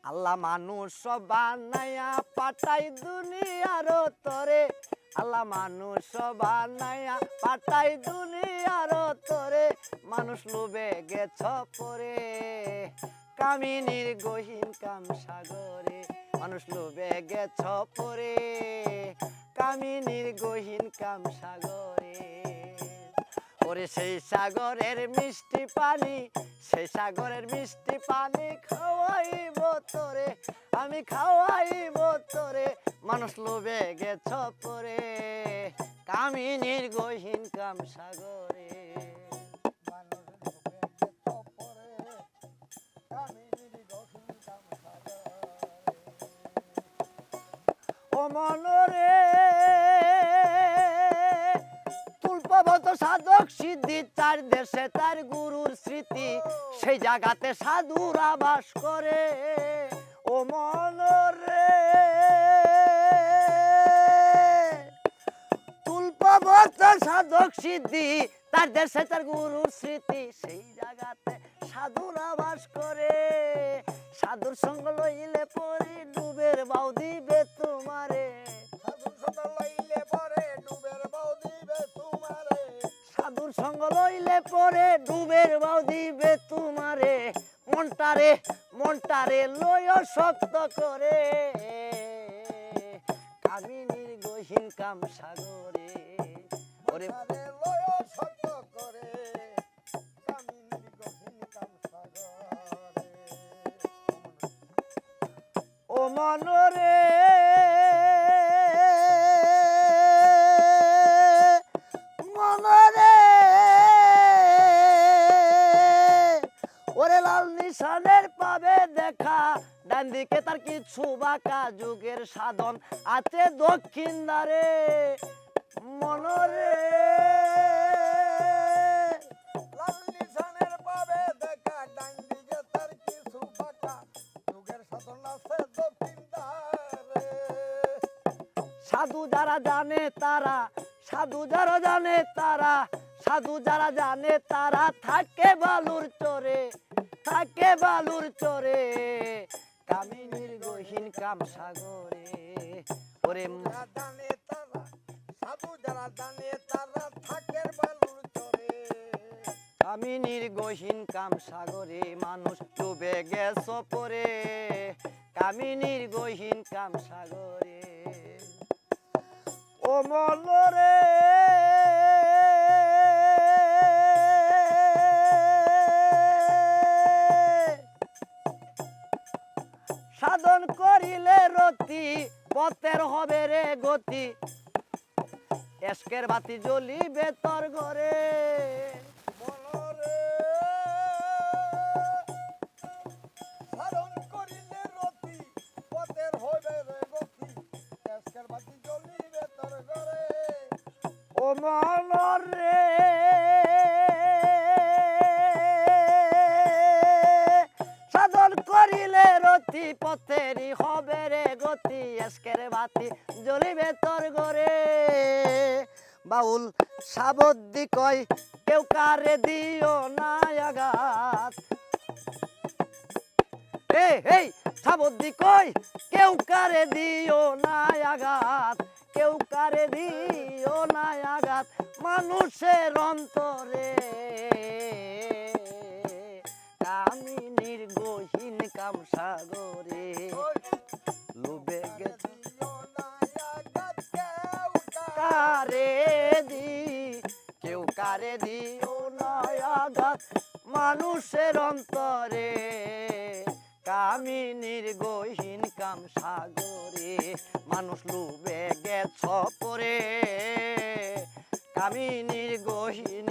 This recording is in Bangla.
আল্লাহ মানুষ বানায়া পাঠাই দুনিয়ার তরে, আল্লাহ মানুষ বানায়া পাঠাই দুনিয়ার তরে, মানুষ লোভে গেছ পরে কামিনীর গহীন কাম সাগরে, মানুষ লোভে গেছ পরে কামিনীর গহীন কাম সাগরে। ওরে সেই সাগরের মিষ্টি পানি, সেই সাগরের মিষ্টি পানি খাওয়াইব তোরে, আমি খাওয়াইব তোরে, মানুষ লোভে গেছ পরে কামিনীর গহীন কাম সাগরে। ও মনরে তুলপবত সাধক সিদ্ধি, তার দেশে তার গুরুর স্মৃতি, সেই জায়গাতে সাধুরা বাস করে। ও মনরে তুলপবত সাধক সিদ্ধি, তার দেশে তার গুরুর স্মৃতি, সেই জায়গাতে সাধুরা বাস করে। সাধুর সঙ্গ লইলে পরে ডুবের বাউ দিবে তোমারে, সাধুর সঙ্গ লইলে পরে ডুবের বাউ দিবে তোমারে, সাধুর সঙ্গ লইলে পরে ডুবের বাউ দিবে তোমারে। মনটারে মনটারে লয় শক্ত করে কামিনীর গহীন কাম সাগরে। ওরে লয় শক্ত করে কামিনীর গহীন কাম সাগরে। ও মনরে মনরে ওরে লাল নিশানের পাবে দেখা, ডান দিকে তার কিছু বাঁকা যুগের সাধন আছে দক্ষিণ দ্বারে। মনরে লাল নিশানের পাবে দেখা, ডান দিকে তার কিছু বাঁকা যুগের সাধন আছে দক্ষিণ দ্বারে। সাধু যারা জানে তারা, সাধু যারা জানে তারা, সাধু যারা জানে তারা থাকে বালুর চরে, থাকে বালুর চরে কামিনীর গহীন কাম সাগরে। ওরে জানে তারা, সাধু যারা জানে তারা থাকে বালুর চরে কামিনীর গহীন কাম সাগরে, মানুষ ডুবে গেছ পরে কামিনীর গহীন কাম সাগরে। ও মনরে সাধন করিলে রতি, পথের হবে রে গতি, এসকের বাতি জ্বলিবে তোর ঘরে। সাধন করিলে রতি, পথের হবে রে গতি, এসকের বাতি জ্বলিবে তোর ঘরে। ও মনরে সাধন করিলে রতি, পথেরই হবে রে গতি, এসকের বাতি জ্বলিবে তোর ঘরে। বাউল সাবদ্দি কয় কেউ কারে দিও না আঘাত, এই সাবদ্দি কয় কেউ কারে দিও না আঘাত, কেউ কারে দিও না আঘাত, মানুষের অন্তরে কামিনীর গহীন কাম সাগরে। লোভে গেছ কারে দি, কেউ কারে দিও না আঘাত, মানুষের অন্তরে কামিনীর গহীন কাম সাগরে। মানুষ লোভে গেছ পরে কামিনীর গহীন